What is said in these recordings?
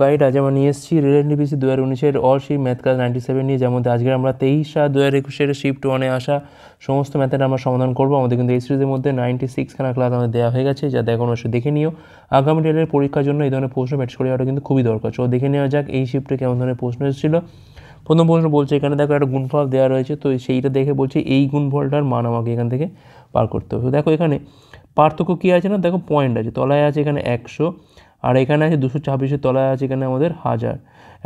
Guide আজ আমরা নিয়ে এসেছি রিলেটিভিসি 2019-এর অল শিফট ম্যাথ ক্লাস 97 নিয়ে, যেমন আজকে আমরা 23/7/2021-এর শিফট 1-এ আসা সমস্ত ম্যাথের আমরা সমাধান করবো। আমাদের কিন্তু এই সিরিজের মধ্যে 96খানা ক্লাস আমাদের দেওয়া হয়ে গেছে, যা দেখো অবশ্যই দেখে নিও। আগামী ডেটের পরীক্ষার জন্য এই ধরনের প্রশ্ন প্র্যাকটিস করে যাওয়াটা কিন্তু খুবই দরকার। চলো দেখে নেওয়া যাক এই শিফটে কেমন ধরনের প্রশ্ন এসেছিলো। প্রথম প্রশ্ন বলছে এখানে দেখো একটা গুণফল দেওয়া রয়েছে, তো সেইটা দেখে বলছে এই গুণফলটার মান আমাকে এখান থেকে বার করতে হবে। তো দেখো এখানে পার্থক্য কী আছে না, দেখো পয়েন্ট আছে, তলায় আছে এখানে 100 আর এখানে আছে 226-এর তলায় আছে এখানে আমাদের 1000।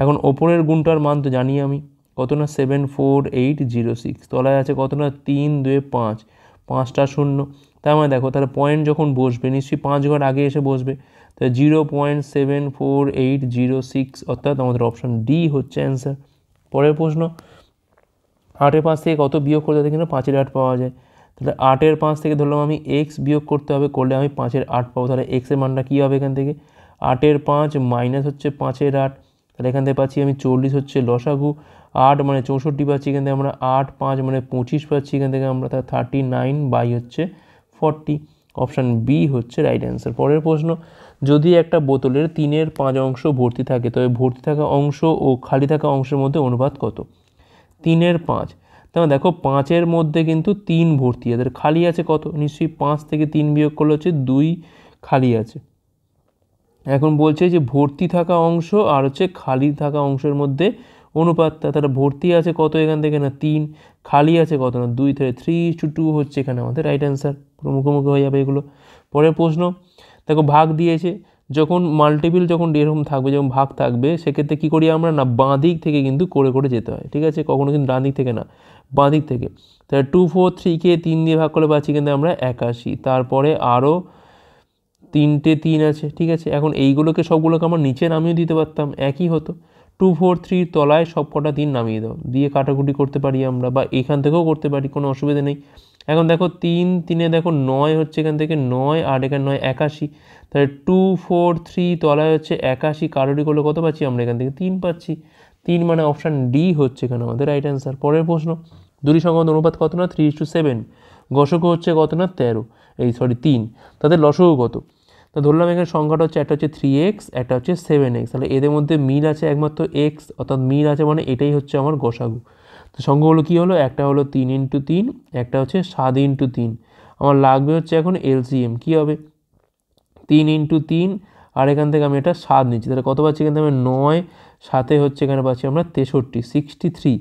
এখন ওপরের গুণটার মান তো জানি আমি কত না 74806, তলায় আছে কত না 3 2 5, 5টা শূন্য। তার মানে দেখো তাহলে পয়েন্ট যখন বসবে নিশ্চয়ই 5 ঘর আগে এসে বসবে, তাহলে 0.74806 অর্থাৎ আমাদের অপশান ডি হচ্ছে অ্যান্সার। পরের প্রশ্ন, 8-এর 5 থেকে কত বিয়োগ করতে হবে কিনা 5-এর 8 পাওয়া যায়। তাহলে 8-এর 5 থেকে ধরলাম আমি এক্স বিয়োগ করতে হবে, করলে আমি 5-এর 8 পাবো। তাহলে এক্সের মানটা কী হবে এখান থেকে 8-এর 5 মাইনাস হচ্ছে 5-এর 8, তাহলে এখান থেকে পাচ্ছি আমি 40 হচ্ছে লসাগু। 8 মানে 64 পাচ্ছি এখান থেকে আমরা, 8 5 মানে 25 পাচ্ছি এখান থেকে আমরা, তাহলে 39 হচ্ছে 40। অপশান বি হচ্ছে রাইট অ্যান্সার। পরের প্রশ্ন, যদি একটা বোতলের 3-এর 5 অংশ ভর্তি থাকে তবে ভর্তি থাকা অংশ ও খালি থাকা অংশের মধ্যে অনুপাত কত? 3-এর 5, তাহলে দেখো 5-এর মধ্যে কিন্তু 3 ভর্তি আছে, খালি আছে কত, নিশ্চয়ই 5 থেকে 3 বিয়োগ করলে হচ্ছে 2 খালি আছে। এখন বলছে যে ভর্তি থাকা অংশ আর হচ্ছে খালি থাকা অংশের মধ্যে অনুপাতটা, তাহলে ভর্তি আছে কত এখান থেকে না 3, খালি আছে কত না 2, তাহলে 3:2 হচ্ছে এখানে আমাদের রাইট অ্যান্সার। মুখোমুখি হয়ে যাবে এগুলো। পরের প্রশ্ন, দেখো ভাগ দিয়েছে, যখন মাল্টিপিল যখন এরকম থাকবে, যখন ভাগ থাকবে সেক্ষেত্রে কী করি আমরা না বাঁ দিক থেকে কিন্তু করে করে যেতে হয়, ঠিক আছে, কখনো কিন্তু ডান দিক থেকে না, বাঁ দিক থেকে। তাহলে 243-কে 3 দিয়ে ভাগ করে পাচ্ছি কিন্তু আমরা 81, তারপরে আরও 3টে 3 আছে, ঠিক আছে। এখন এইগুলোকে সবগুলোকে আমরা নিচে নামিয়ে দিতে পারতাম, একই হতো। 243 তলায় সব কটা 3 নামিয়ে দাও, দিয়ে কাটাকুটি করতে পারি আমরা, বা এখান থেকেও করতে পারি, কোনো অসুবিধা নেই। এখন দেখো 3 3-এ দেখো 9 হচ্ছে এখান থেকে 9 আর এখানে 9 81, তাহলে 243 তলায় হচ্ছে 81, কাটাকুটি করলে কত পাচ্ছি আমরা এখান থেকে 3 পাচ্ছি। 3 মানে অপশান ডি হচ্ছে এখানে আমাদের রাইট অ্যান্সার। পরের প্রশ্ন, দুটি সংখ্যার অনুপাত কত না 3:7, গসক হচ্ছে কত না 3, তাদের লসগু কত? তো ধরলাম এখানে সংখ্যাটা হচ্ছে একটা হচ্ছে 3x, একটা হচ্ছে 7x, তাহলে এদের মধ্যে মিল আছে একমাত্র x, অর্থাৎ মিল আছে মানে এটাই হচ্ছে আমার গসাগু। তো সংখ্যাগুলো কী হলো, একটা হলো 3x3, একটা হচ্ছে 7x3। আমার লাগবে হচ্ছে এখন এলসিএম, কী হবে 3x3 আর এখান থেকে আমি এটা 7 নিচ্ছি, তাহলে কত পাচ্ছি এখান থেকে আমি 9, 7 হচ্ছে এখানে পাচ্ছি আমরা 63, 63।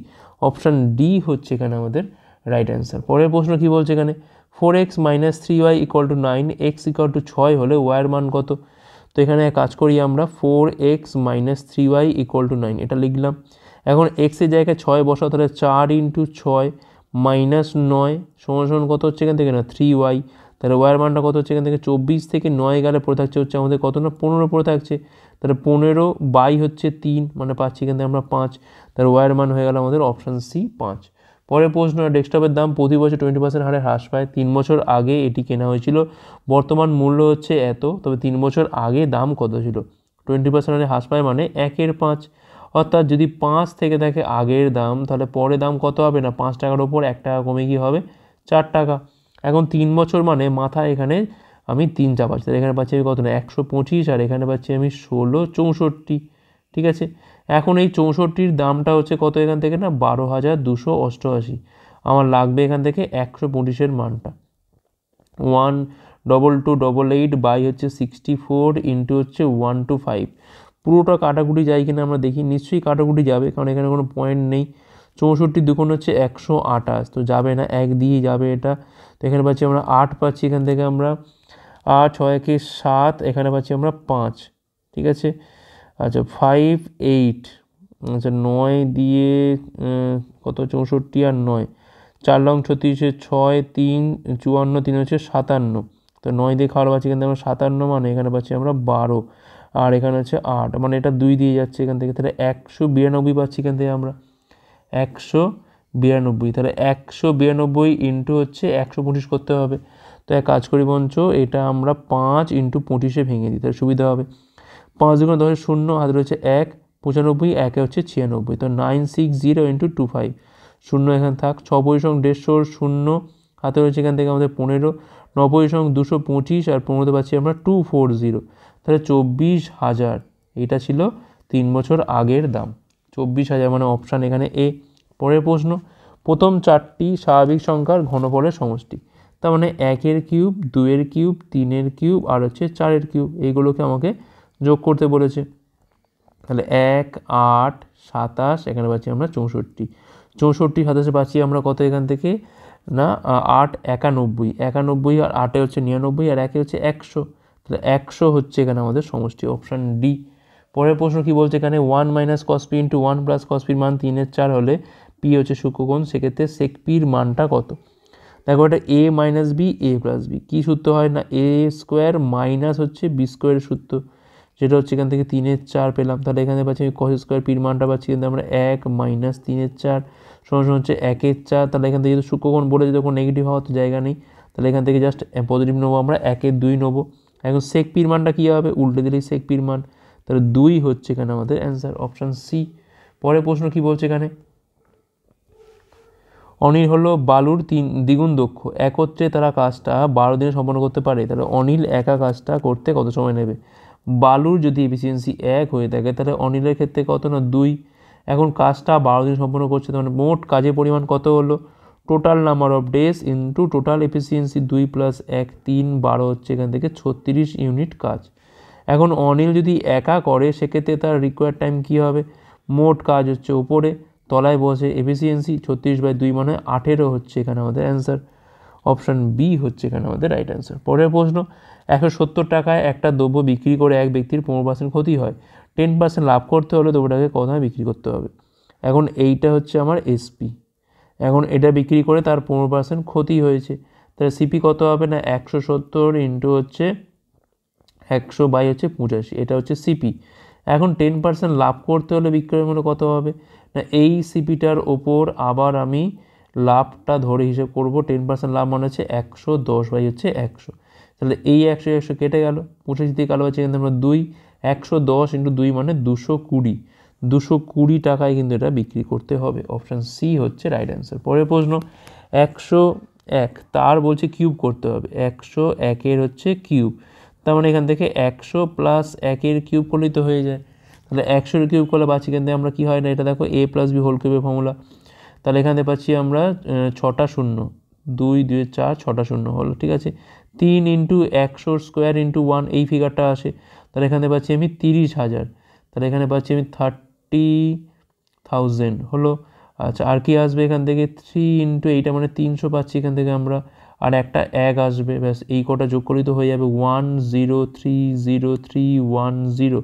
অপশান ডি হচ্ছে এখানে আমাদের রাইট অ্যান্সার। পরের প্রশ্ন কী বলছে এখানে, 4x - 3y = 9, x = 6 হলে ওয়াইয়ের মান কত? তো এখানে কাজ করি আমরা, 4x - 3y = 9 এটা লিখলাম। এখন এক্সের জায়গায় 6 বসাও, তাহলে 4 × 6 - 9 সমান কত হচ্ছে এখান থেকে না 3y, তাহলে ওয়াইয়ের মানটা কত হচ্ছে এখান থেকে 24 থেকে 9 গেলে পড়ে থাকছে হচ্ছে আমাদের কত না 15 পড়ে থাকছে, তাহলে 15 হচ্ছে 3 মানে পাচ্ছি এখান থেকে আমরা 5, তাহলে ওয়াইয়ের মান হয়ে গেল আমাদের অপশান সি 5। পরের প্রশ্ন, ডেস্কটপের দাম প্রতি বছর 20% হারে হ্রাস পায়, 3 বছর আগে এটি কেনা হয়েছিল, বর্তমান মূল্য হচ্ছে এত, তবে 3 বছর আগে দাম কত ছিল? 20% হারে হ্রাস পায় মানে 1/5, অর্থাৎ যদি 5 থেকে থাকে আগের দাম, তাহলে পরে দাম কত হবে না 5 টাকার ওপর 1 টাকা কমে গিয়ে হবে 4 টাকা। এখন 3 বছর মানে মাথায় এখানে আমি 3 চাপাচ্ছি, তাহলে এখানে পাচ্ছি আমি কত না 125, আর এখানে পাচ্ছি আমি 16 64, ঠিক আছে। এখন এই 64-র দামটা হচ্ছে কত এখান থেকে না 12,288, আমার লাগবে এখান থেকে 125-এর মানটা। 12288 হচ্ছে 64 ইন্টু হচ্ছে 125, পুরোটা কাটাকুটি যায় কিনা আমরা দেখি, নিশ্চয়ই কাটাকুটি যাবে কারণ এখানে কোনো পয়েন্ট নেই। 64 দুগুণ হচ্ছে 128, তো যাবে না, 1 দিয়ে যাবে এটা। তো এখানে পাচ্ছি আমরা 8 পাচ্ছি এখান থেকে আমরা, 8 6 × 7, এখানে পাচ্ছি আমরা 5, ঠিক আছে। আচ্ছা 5 8, আচ্ছা 9 দিয়ে কত 64 আর 9, 4 লং 36, 6 3 54, 3 হচ্ছে 57, তো 9 দিয়ে খাওয়ার পাচ্ছি এখান থেকে আমরা 57, মানে এখানে পাচ্ছি আমরা 12, আর এখানে হচ্ছে 8, মানে এটা 2 দিয়ে যাচ্ছে এখান থেকে, তাহলে 192 পাচ্ছি এখান থেকে আমরা 192, তাহলে 192 ইন্টু হচ্ছে 125 করতে হবে। তো এক কাজ করি বঞ্চ, এটা আমরা 5 × 25-এ ভেঙে দিই, তাহলে সুবিধা হবে। 5 × 10 0, হাতে রয়েছে 1, 95, 1 হচ্ছে 96, তো 960 × 25, 0 এখানে থাক। 6 পরিসং 150 0, হাতে রয়েছে এখান থেকে আমাদের 15, 9 পরিসং 225, আর 15তে পাচ্ছি আমরা 240, তাহলে 24,000, এটা ছিল 3 বছর আগের দাম। 24,000 মানে অপশান এখানে এ। পরের প্রশ্ন, প্রথম 4টি স্বাভাবিক সংখ্যার ঘনফলের সমষ্টি। তার মানে 1-এর কিউব, 2-এর কিউব, 3-এর কিউব আর হচ্ছে 4-এর কিউব, এইগুলোকে আমাকে যোগ করতে বলেছে। তাহলে 1, 8, 27, এখানে পাচ্ছি আমরা 64। 64, 27 পাচ্ছি আমরা কত এখান থেকে না 8, 91, 91 আর 8-এ হচ্ছে 99 আর 1-এ হচ্ছে 100। তাহলে 100 হচ্ছে এখানে আমাদের সমষ্টি, অপশান ডি। পরের প্রশ্ন কি বলছে এখানে, 1 - cos p × 1 + cos p র মান 3/4 হলে পি হচ্ছে সূক্ষ্মকোণ, সেক্ষেত্রে sec p র মানটা কত? দেখো এটা a - b a + b, কী সূত্র হয় না a² মাইনাস হচ্ছে b² সূত্র, যেটা হচ্ছে এখান থেকে 3/4 পেলাম। তাহলে এখানে পাচ্ছি আমি cos² p র মানটা পাচ্ছি কিন্তু আমরা 1 - 3/4 সমান হচ্ছে 1/4। তাহলে এখান থেকে যেহেতু সূক্ষ্মকোণ বলেছে তখন নেগেটিভ হওয়ার তো জায়গা নেই, তাহলে এখান থেকে জাস্ট পজিটিভ নেবো আমরা, 1/2 নেবো। এখন sec p র মানটা কী হবে, উল্টে দিলেই sec p র মান, তাহলে 2 হচ্ছে এখানে আমাদের অ্যান্সার, অপশান সি। পরের প্রশ্ন কি বলছে এখানে, অনিল হলো বালুর দ্বিগুণ দক্ষ, একত্রে তারা কাজটা 12 দিনে সম্পন্ন করতে পারে। তাহলে অনিল একা কাজটা করতে কত সময় নেবে? বালুর যদি এফিসিয়েন্সি 1 হয়ে থাকে তাহলে অনিলের ক্ষেত্রে কত না 2। এখন কাজটা 12 দিন সম্পন্ন করছে, তার মানে মোট কাজের পরিমাণ কত হলো, total number of days into total efficiency 2 + 1 3 12 হচ্ছে এখান থেকে 36 ইউনিট কাজ। এখন অনিল যদি একা করে সেক্ষেত্রে তার রিকোয়ার্ড টাইম কী হবে, মোট কাজ হচ্ছে ওপরে, তলায় বসে এফিসিয়েন্সি 36/2 মানে 18 হচ্ছে এখানে আমাদের অ্যান্সার, অপশান বি হচ্ছে এখানে আমাদের রাইট অ্যান্সার। পরের প্রশ্ন, 170 টাকায় একটা দ্রব্য বিক্রি করে এক ব্যক্তির 15% ক্ষতি হয়, 10% লাভ করতে হলে দ্রব্যটাকে কত দামে বিক্রি করতে হবে? এখন এইটা হচ্ছে আমার এসপি, এখন এটা বিক্রি করে তার 15% ক্ষতি হয়েছে, তাহলে সিপি কত হবে না 170 ইন্টু হচ্ছে 100/85, এটা হচ্ছে সিপি। এখন 10% লাভ করতে হলে বিক্রয় মূল্য কত হবে না এই সিপিটার ওপর আবার আমি লাভটা ধরে হিসেব করব, 10% লাভ মানে হচ্ছে 110/100, তাহলে এই 100 কেটে গেল, 85 দিয়ে কালো হচ্ছে কিন্তু আমরা 2, 110 × 2 মানে 220, 220 টাকায় কিন্তু এটা বিক্রি করতে হবে, অপশান সি হচ্ছে রাইট অ্যান্সার। পরের প্রশ্ন, 101 তার বলছে কিউব করতে হবে, 101-এর হচ্ছে কিউব, তার মানে এখান থেকে 100 + 1-এর কিউব করলেই তো হয়ে যায়। তাহলে 100-এর কিউব করলে পাচ্ছি কিন্তু আমরা কী হয় না, এটা দেখো a + b হোল কিউবের ফর্মুলা, তাহলে এখানে পাচ্ছি আমরা 6টা শূন্য, 2 2 4 6টা শূন্য হলো, ঠিক আছে। 3 × 100² × 1 এই ফিগারটা আসে, তাহলে এখানে পাচ্ছি আমি 30,000, তাহলে এখানে পাচ্ছি আমি 30,000 হলো। আচ্ছা আর কি আসবে এখান থেকে, 3 × এইটা মানে 300 পাচ্ছি এখান থেকে আমরা, আর একটা 1 আসবে, ব্যাস এই কটা যোগ করলেই তো হয়ে যাবে 1030310,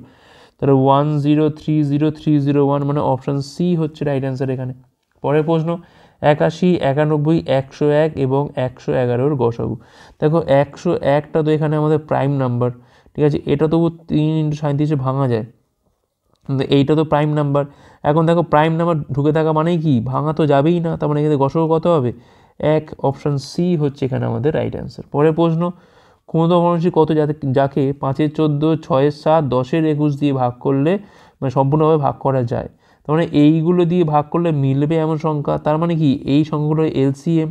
তাহলে 1030301 মানে অপশান সি হচ্ছে রাইট অ্যান্সার এখানে। পরের প্রশ্ন, 81, 91, 101 এবং 111-র গসাগু। দেখো 101টা তো এখানে আমাদের প্রাইম নাম্বার, ঠিক আছে, এটা তবু 3 × 37 ভাঙা যায়, কিন্তু এইটা তো প্রাইম নাম্বার। এখন দেখো প্রাইম নাম্বার ঢুকে থাকা মানেই কি ভাঙা তো যাবেই না, তার মানে এখানে গসাগু কত হবে 1, অপশান সি হচ্ছে এখানে আমাদের রাইট অ্যান্সার। পরের প্রশ্ন, ক্ষুদ্র ভগ্নাংশটি কত যাকে 5-এর 14, 6-এর 7, 10-এর 21 দিয়ে ভাগ করলে মানে সম্পূর্ণভাবে ভাগ করা যায়, তার মানে এইগুলো দিয়ে ভাগ করলে মিলবে এমন সংখ্যা, তার মানে কি এই সংখ্যাগুলোর এলসিএম।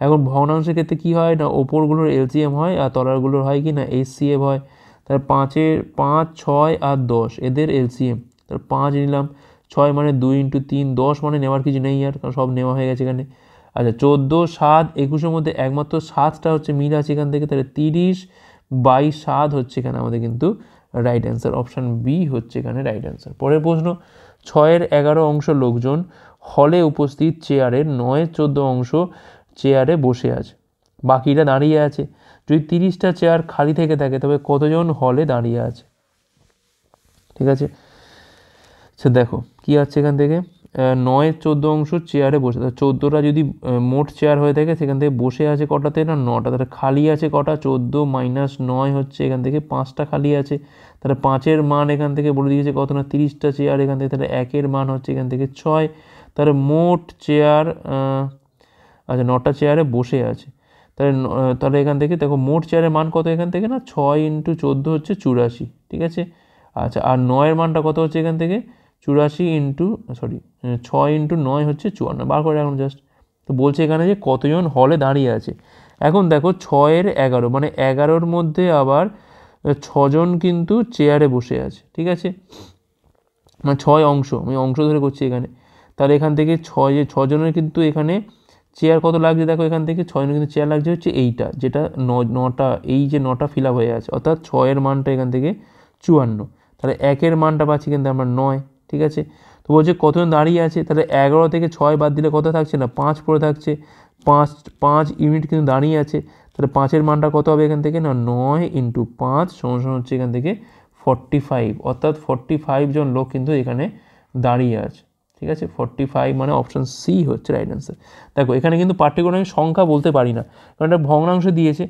এখন ভগ্নাংশের ক্ষেত্রে কী হয় না ওপরগুলোর এলসিএম হয় আর তলারগুলোর হয় কি না এসসিএম হয়, তার 5, 6 আর 10 এদের এলসিএম, তার 5 নিলাম, 6 মানে 2 × 3, 10 মানে নেওয়ার কিছু নেই আর, কারণ সব নেওয়া হয়ে গেছে এখানে। আচ্ছা 14, 7, 21-এর মধ্যে একমাত্র 7টা হচ্ছে মিল আছে এখান থেকে, তাহলে 30/7 হচ্ছে এখানে আমাদের কিন্তু রাইট অ্যান্সার, অপশান বি হচ্ছে এখানে রাইট অ্যান্সার। পরের প্রশ্ন, 6-এর 11 অংশ লোকজন হলে উপস্থিত চেয়ারের 9-এর 14 অংশ চেয়ারে বসে আছে, বাকিটা দাঁড়িয়ে আছে, যদি 30টা চেয়ার খালি থেকে থাকে তবে কতজন হলে দাঁড়িয়ে আছে, ঠিক আছে। সে দেখো কী আছে এখান থেকে 9-এর 14 অংশ চেয়ারে বসে, 14টা যদি মোট চেয়ার হয়ে থাকে সেখান থেকে বসে আছে কটাতে না 9টা, তাহলে খালি আছে কটা 14 - 9 হচ্ছে এখান থেকে 5টা খালি আছে, তাহলে 5-এর মান এখান থেকে বলে দিয়েছে কত না 30টা চেয়ার এখান থেকে, তাহলে 1-এর মান হচ্ছে এখান থেকে 6, তাহলে মোট চেয়ার আচ্ছা 9টা চেয়ারে বসে আছে, তাহলে এখান থেকে দেখো মোট চেয়ারের মান কত এখান থেকে না 6 × 14 হচ্ছে 84, ঠিক আছে। আচ্ছা আর 9-এর মানটা কত হচ্ছে এখান থেকে 84 6 × 9 হচ্ছে 54, বার করে এখন জাস্ট, তো বলছে এখানে যে কতজন হলে দাঁড়িয়ে আছে। এখন দেখো 6-এর 11 মানে 11-র মধ্যে আবার 6জন কিন্তু চেয়ারে বসে আছে, ঠিক আছে। মানে 6 অংশ, আমি অংশ ধরে করছি এখানে। তাহলে এখান থেকে 6 জনের কিন্তু এখানে চেয়ার কত লাগছে দেখো, এখান থেকে 6 জনের কিন্তু চেয়ার লাগছে হচ্ছে এইটা, যেটা 9টা, এই যে 9টা ফিল আপ হয়ে আছে, অর্থাৎ 6-এর মানটা এখান থেকে 54। তাহলে 1-এর মানটা পাচ্ছি কিন্তু আমরা 9, ঠিক আছে। তো বলছে কতজন দাঁড়িয়ে আছে, তাহলে 11 থেকে 6 বাদ দিলে কত থাকছে না 5 পড়ে থাকছে, 5 ইউনিট কিন্তু দাঁড়িয়ে আছে। তাহলে 5-এর মানটা কত হবে এখান থেকে না 9 × 5 = হচ্ছে এখান থেকে 45, অর্থাৎ 45 জন লোক কিন্তু এখানে দাঁড়িয়ে আছে, ঠিক আছে। 45 মানে অপশন সি হচ্ছে রাইট অ্যান্সার। দেখো এখানে কিন্তু পার্টিকুলার আমি সংখ্যা বলতে পারি না, কারণ এটা ভগ্নাংশ দিয়েছে।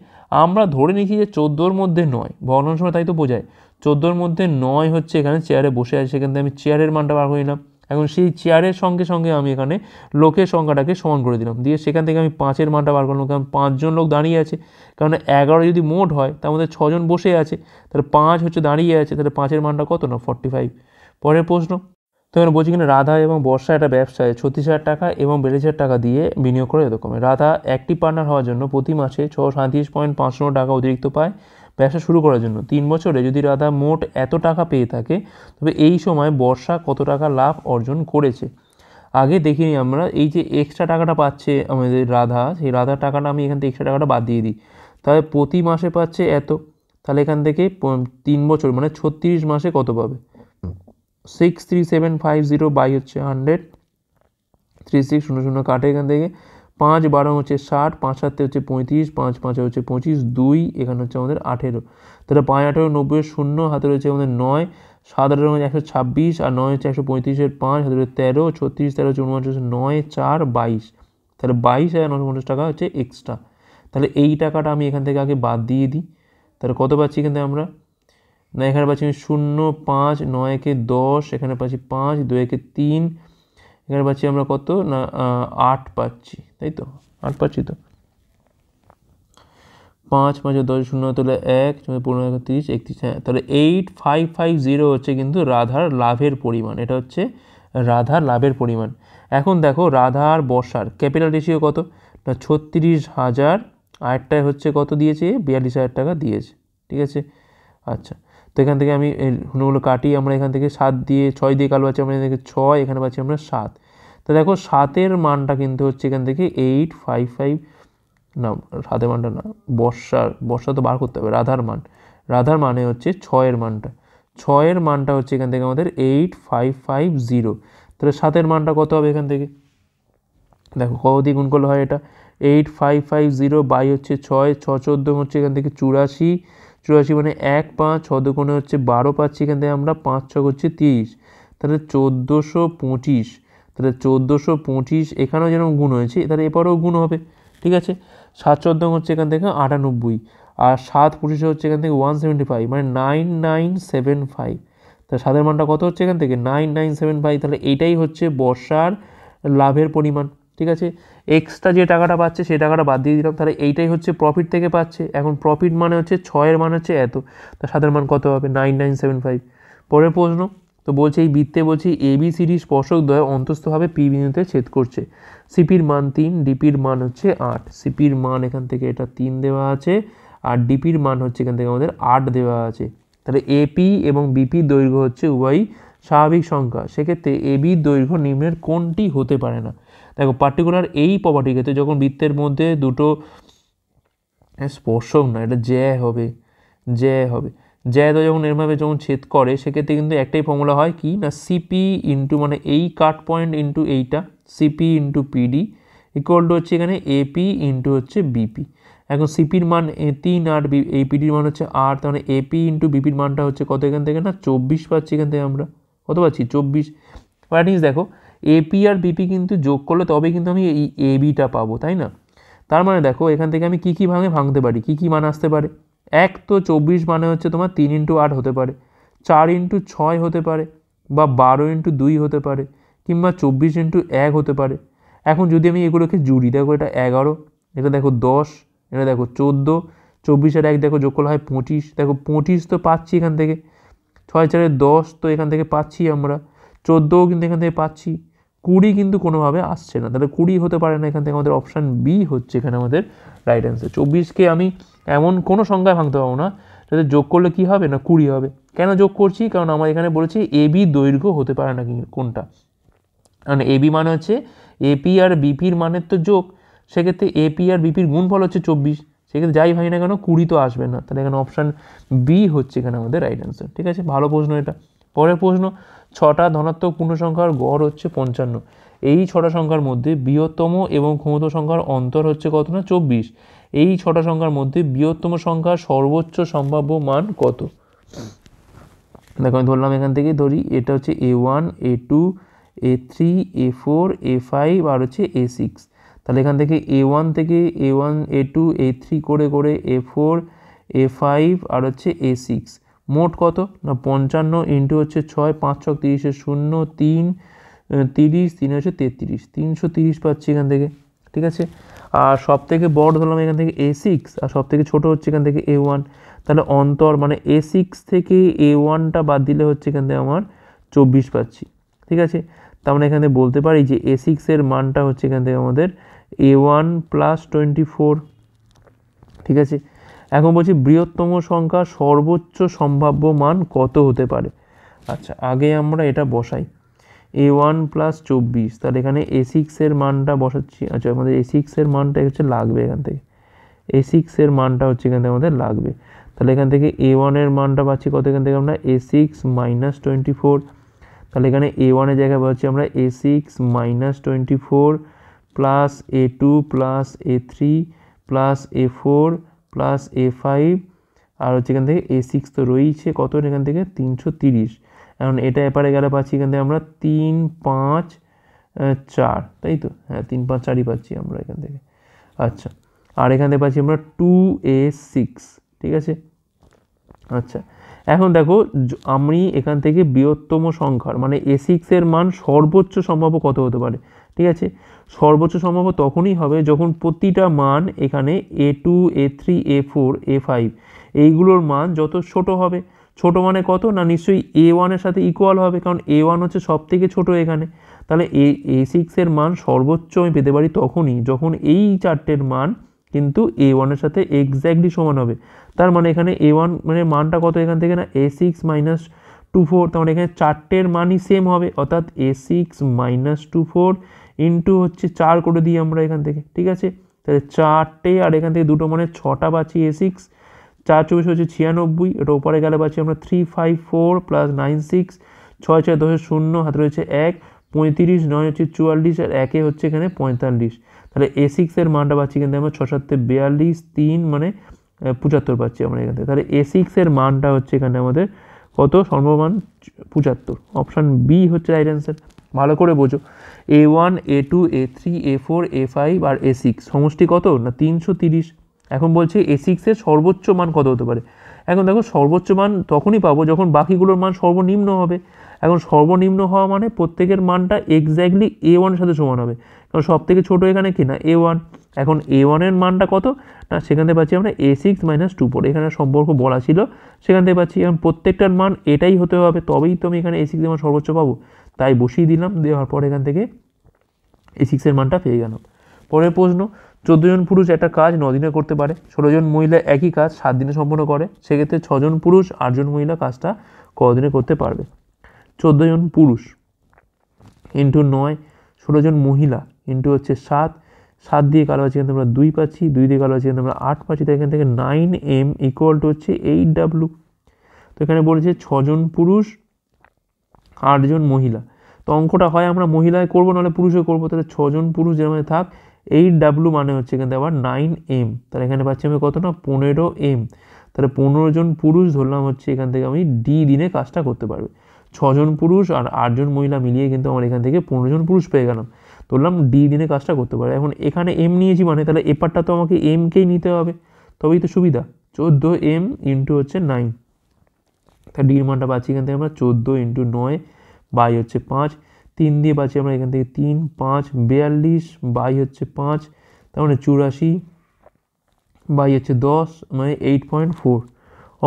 আমরা ধরে নিচ্ছি যে 14-র মধ্যে 9, ভগ্নাংশ তাই তো বোঝায়। 14-র মধ্যে 9 হচ্ছে এখানে চেয়ারে বসে আছে, সেখান থেকে আমি চেয়ারের মানটা বার করে নিলাম। এখন সেই চেয়ারের সঙ্গে সঙ্গে আমি এখানে লোকের সংখ্যাটাকে সমান করে দিলাম, দিয়ে সেখান থেকে আমি 5-এর মানটা বার করলাম, কারণ 5 জন লোক দাঁড়িয়ে আছে। কারণ 11 যদি মোট হয় তার মধ্যে 6 জন বসে আছে, তাহলে 5 হচ্ছে দাঁড়িয়ে আছে, তাহলে 5-এর মানটা কত না 45। পরের প্রশ্ন, তো এখানে বলছি কিনা রাধা এবং বর্ষা একটা ব্যবসায় 36,000 টাকা এবং 42,000 টাকা দিয়ে বিনিয়োগ করে এরকম। রাধা অ্যাক্টিভ পার্টনার হওয়ার জন্য প্রতি মাসে 637.5 টাকা অতিরিক্ত পায় ব্যবসা শুরু করার জন্য। 3 বছরে যদি রাধা মোট এত টাকা পেয়ে থাকে, তবে এই সময় বর্ষা কত টাকা লাভ অর্জন করেছে। আগে দেখিনি আমরা এই যে এক্সট্রা টাকাটা পাচ্ছে আমাদের রাধা, সেই রাধার টাকাটা আমি এখান থেকে এক্সট্রা টাকাটা বাদ দিয়ে দিই, তাহলে প্রতি মাসে পাচ্ছে এত। তাহলে এখান থেকে 3 বছর মানে 36 মাসে কত পাবে, 63750 বাই হচ্ছে 100, 3600 কাটে এখান থেকে, 5-12 হচ্ছে 60, 5-7 হচ্ছে 35, 5-5 হচ্ছে 25, 2 এখানে হচ্ছে আমাদের 18। তাহলে 5-18 90 শূন্য, হাতে রয়েছে আমাদের 9, 7-18 হচ্ছে 126, আর 9 হচ্ছে 135-এর 5, হাতে রয়েছে 13, 36-13 হচ্ছে 49, 9, 4, 22। তাহলে 22,950 টাকা হচ্ছে এক্সট্রা। তাহলে এই টাকাটা আমি এখান থেকে আগে বাদ দিয়ে দিই, তাহলে কত পাচ্ছি এখান থেকে আমরা না, এখানে পাচ্ছি আমি 0, 5, 9-একে 10, এখানে পাচ্ছি 5, 2-একে 3, এখানে পাচ্ছি আমরা কত না 8 পাচ্ছি, তাই তো 8 পাচ্ছি তো, 5, 5, 10, 0 তাহলে 1, 15, 30, 31, হ্যাঁ। তাহলে 8550 হচ্ছে কিন্তু রাধার লাভের পরিমাণ, এটা হচ্ছে রাধার লাভের পরিমাণ। এখন দেখো রাধা আর বর্ষার ক্যাপিটাল রেশিও কত না 36,000, আরেকটায় হচ্ছে কত দিয়েছে 42,000 টাকা দিয়েছে, ঠিক আছে। আচ্ছা, তো এখান থেকে আমি হুনোগুলো কাটি, আমরা এখান থেকে 7 দিয়ে 6 দিয়ে কালো পাচ্ছি আমরা, এখান থেকে 6, এখানে পাচ্ছি আমরা 7। তো দেখো 7-এর মানটা কিন্তু হচ্ছে এখান থেকে 855, না 7-এর মানটা না, বর্ষা তো বার করতে হবে, রাধার মানে হচ্ছে 6-এর মানটা, 6-এর মানটা হচ্ছে এখান থেকে আমাদের 8550। তাহলে 7-এর মানটা কত হবে এখান থেকে দেখো, কত দিয়ে গুণ করলে হয় এটা, 8550 বাই হচ্ছে 6, 6-14 হচ্ছে এখান থেকে 84 মানে 1, 5, 6 দুগুণে হচ্ছে 12 পাচ্ছি এখান থেকে আমরা, 5-6 হচ্ছে 30, তাহলে 1425। তাহলে 1425 এখানেও যেরকম গুণ হয়েছে তাহলে এবারেও গুণ হবে, ঠিক আছে। 7-14 হচ্ছে এখান থেকে 98, আর 7-25 হচ্ছে এখান থেকে 175, মানে 9975। তাহলে 7-এর মানটা কত হচ্ছে এখান থেকে 9975। তাহলে এইটাই হচ্ছে বর্ষার লাভের পরিমাণ, ঠিক আছে। এক্সট্রা যে টাকাটা পাচ্ছে সেই টাকাটা বাদ দিয়ে দিলাম, তাহলে এইটাই হচ্ছে প্রফিট থেকে পাচ্ছে। এখন প্রফিট মানে হচ্ছে 6-এর মান হচ্ছে এত, তা 7-এর মান কত হবে 9975। পরের প্রশ্ন, তো বলছে এই বৃত্তে বলছি ABCD স্পর্শকদ্বয় অন্তস্থভাবে P বিন্দুতে ছেদ করছে। সিপির মান 3, ডিপির মান হচ্ছে 8। সিপির মান এখান থেকে এটা 3 দেওয়া আছে, আর ডিপির মান হচ্ছে এখান থেকে আমাদের 8 দেওয়া আছে। তাহলে AP এবং BP দৈর্ঘ্য হচ্ছে উভয়ই স্বাভাবিক সংখ্যা, সেক্ষেত্রে AB দৈর্ঘ্য নিম্নের কোনটি হতে পারে না। দেখো পার্টিকুলার এই প্রপার্টির ক্ষেত্রে যখন বৃত্তের মধ্যে দুটো স্পর্শক না, এটা জ্যা হবে, জ্যাটা যখন এরভাবে যখন ছেদ করে সেক্ষেত্রে কিন্তু একটাই ফর্মুলা হয় কি না সিপি ইন্টু মানে এই কাট পয়েন্ট ইন্টু এইটা, CP into PD equal to হচ্ছে এখানে এপি ইন্টু হচ্ছে বিপি। এখন সিপির মান 3, আর এই পিডির মান হচ্ছে 8, তাহলে এপি ইন্টু বিপির মানটা হচ্ছে কত এখান থেকে না 24 পাচ্ছি এখান থেকে আমরা, কত পাচ্ছি 24। প্যাটিংস দেখো এপি আর বিপি কিন্তু যোগ করলে তবেই কিন্তু আমি এই এবিটা পাবো, তাই না। তার মানে দেখো এখান থেকে আমি কী ভাঙতে পারি, কী মান আসতে পারে। এক তো 24 মানে হচ্ছে তোমার 3 × 8 হতে পারে, 4 × 6 হতে পারে, বা 12 × 2 হতে পারে, কিংবা 24 × 1 হতে পারে। এখন যদি আমি এগুলোকে জুড়ি, দেখো এটা 11, এটা দেখো 10, এটা দেখো 14, 24 আর 1 দেখো যোগ করলে হয় 25, দেখো 25 তো পাচ্ছি এখান থেকে, 6 4 10 তো এখান থেকে পাচ্ছি আমরা, 14ও কিন্তু এখান থেকে পাচ্ছি, 20 কিন্তু কোনোভাবে আসছে না, তাহলে 20 হতে পারে না। এখান থেকে আমাদের অপশান বি হচ্ছে এখানে আমাদের রাইট অ্যান্সার। 24কে আমি এমন কোনো সংখ্যায় ভাঙতে পারবো না সেটা যোগ করলে কি হবে না 20 হবে। কেন যোগ করছি? কারণ আমার এখানে বলেছি এবি দৈর্ঘ্য হতে পারে না কোনটা, কারণ এবি মানে হচ্ছে এপি আর বিপির মানের তো যোগ, সেক্ষেত্রে এপি আর বিপির গুণফল হচ্ছে 24, সেক্ষেত্রে যাই হয় না কেন 20 তো আসবে না। তাহলে এখানে অপশান বি হচ্ছে এখানে আমাদের রাইট অ্যান্সার। ঠিক আছে, ভালো প্রশ্ন এটা। পরের প্রশ্ন, 6টা ধনাত্মক পূর্ণ সংখ্যার গড় হচ্ছে 55, এই 6টা সংখ্যার মধ্যে বৃহত্তম এবং ক্ষমতা সংখ্যার অন্তর হচ্ছে কত না 24, এই 6টা সংখ্যার মধ্যে বৃহত্তম সংখ্যার সর্বোচ্চ সম্ভাব্য মান কত? দেখো আমি ধরলাম এখান থেকে ধরি এটা হচ্ছে A1 A2 A3 A4 A5 আর হচ্ছে A6। তাহলে এখান থেকে A1 থেকে A1 A2 A3 করে করে A4 A5 আর হচ্ছে A6, মোট কত না 55 ইন্টু হচ্ছে 6, 5 ছক 30, 0 3 30, 3 হচ্ছে 33, 330 পাচ্ছি এখান থেকে। ঠিক আছে, আর সব থেকে বড় ধরলাম এখান থেকে A6 আর সব থেকে ছোটো হচ্ছে এখান থেকে A1। তাহলে অন্তর মানে A6 থেকে A1টা বাদ দিলে হচ্ছে এখান থেকে আমার 24 পাচ্ছি। ঠিক আছে, তার মানে এখানে বলতে পারি যে A6 এর মানটা হচ্ছে এখান থেকে আমাদের A1 প্লাস 24। ঠিক আছে, এখন বলছি বৃহত্তম সংখ্যা সর্বোচ্চ সম্ভাব্য মান কত হতে পারে। আচ্ছা, আগে আমরা এটা বসাই A1 প্লাস 24, তাহলে এখানে A6 এর মানটা বসাচ্ছি। আচ্ছা, আমাদের A6 এর মানটা হচ্ছে লাগবে এখান থেকে, A6 এর মানটা হচ্ছে এখান থেকে আমাদের লাগবে। তাহলে এখান থেকে A1 এর মানটা পাচ্ছি কত, এখান থেকে আমরা A6 মাইনাস 24। তাহলে এখানে A1 এর জায়গায় পাচ্ছি আমরা A6 minus 24 plus A2 plus A3 plus A4 plus A5 আর হচ্ছে এখান থেকে A6 তো রয়েছে কত এখান থেকে 330। এখন এটা এপারে গেলে পাচ্ছি এখান থেকে আমরা 3 5 4, তাই তো? হ্যাঁ, 3 5 4ই পাচ্ছি আমরা এখান থেকে। আচ্ছা, আর এখান থেকে পাচ্ছি আমরা 2A6। ঠিক আছে, আচ্ছা এখন দেখো আমি এখান থেকে বৃহত্তম সংখ্যার মানে A6 এর মান সর্বোচ্চ সম্ভাব্য কত হতে পারে। ঠিক আছে, সর্বোচ্চ সম্ভাব্য তখনই হবে যখন প্রতিটা মান এখানে A2 A3 A4 A5 এইগুলোর মান যত ছোট হবে। ছোট মানে কত না নিশ্চয়ই A1 এর সাথে ইকুয়াল হবে, কারণ A1 হচ্ছে সব থেকে ছোট এখানে। তাহলে A6 এর মান সর্বোচ্চ আমি পেতে পারি তখনই যখন এই চারটের মান কিন্তু A1 এর সাথে এক্স্যাক্টলি সমান হবে। তার মানে এখানে A1 মানে মানটা কত এখান থেকে না A6 মাইনাস 24, তার মানে এখানে চারটের মানই সেম হবে, অর্থাৎ A6 মাইনাস 24 ইন্টু হচ্ছে 4 করে দিই আমরা এখান থেকে। ঠিক আছে, তাহলে 4টে আর এখান থেকে দুটো মানে 6টা পাচ্ছি A6, 4 24 হচ্ছে 96, এটা উপরে গেলে পাচ্ছি আমরা 354 প্লাস 96, 6 6 10 0 হাতে রয়েছে 1, 35 9 হচ্ছে 44 আর 1 হচ্ছে এখানে 45। তাহলে A6 এর মানটা পাচ্ছি কিন্তু আমরা 6 7 42 3 মানে 75 পাচ্ছি আমরা এখান থেকে। তাহলে A6 এর মানটা হচ্ছে এখানে আমাদের কত সর্বমান 75। অপশান বি হচ্ছে রাইট অ্যান্সার। ভালো করে বোঝো, A1 A2 A3 A4 A5 আর A6 সমষ্টি কত না 330। এখন বলছে A6 এর সর্বোচ্চ মান কত হতে পারে। এখন দেখো সর্বোচ্চ মান তখনই পাবো যখন বাকিগুলোর মান সর্বনিম্ন হবে। এখন সর্বনিম্ন হওয়া মানে প্রত্যেকের মানটা এক্স্যাক্টলি A1 এর সাথে সমান হবে, কারণ সব থেকে ছোটো এখানে কি না A1। এখন A1 এর মানটা কত না সেখান থেকে পাচ্ছি আমরা A6 মাইনাস 24, এখানে সম্পর্ক বলা ছিল সেখান থেকে পাচ্ছি। এখন প্রত্যেকটার মান এটাই হতে হবে, তবেই তো আমি এখানে A6 এর মান সর্বোচ্চ পাবো, তাই বসিয়ে দিলাম। দেওয়ার পর এখান থেকে A6 এর মানটা পেয়ে গেলাম। পরের প্রশ্ন, 14 জন পুরুষ একটা কাজ 9 দিনে করতে পারে, 16 জন মহিলা একই কাজ 7 দিনে সম্পন্ন করে, সেক্ষেত্রে 6 জন পুরুষ 8 জন মহিলা কাজটা কদিনে করতে পারবে। 14 জন পুরুষ ইন্টু 9, 16 জন মহিলা ইন্টু হচ্ছে 7, 7 দিয়ে কালো পাচ্ছি এখান থেকে আমরা 2 পাচ্ছি, 2 দিয়ে কালো পাচ্ছি এখান থেকে আমরা 8 পাচ্ছি, তাই এখান থেকে 9m ইকুয়াল টু হচ্ছে 8w। তো এখানে বলেছে 6 জন পুরুষ 8 জন মহিলা, তো অঙ্কটা হয় আমরা মহিলায় করবো নাহলে পুরুষে করবো। তাহলে 6 জন পুরুষ যেমন থাক 8w মানে হচ্ছে এখান থেকে আবার 9m, তাহলে এখানে পাচ্ছি আমি কত না 15m। তাহলে 15 জন পুরুষ ধরলাম হচ্ছে এখান থেকে আমি ডি দিনে কাজটা করতে পারবে। 6 জন পুরুষ আর 8 জন মহিলা মিলিয়ে কিন্তু আমার এখান থেকে 15 জন পুরুষ পেয়ে গেলাম, ধরলাম ডি দিনে কাজটা করতে পারে। এখন এখানে এম নিয়েছি মানে তাহলে এপারটা তো আমাকে এমকেই নিতে হবে, তবেই তো সুবিধা। 14m ইন্টু হচ্ছে 9, তাহলে ডির মানটা পাচ্ছি এখান থেকে আমরা 14 ইন্টু 9 বাই হচ্ছে 5, 3 দিয়ে পাচ্ছি আমরা এখান থেকে 3 5 42 বাই হচ্ছে 5, তার মানে 84 বাই হচ্ছে 10 মানে 8.4।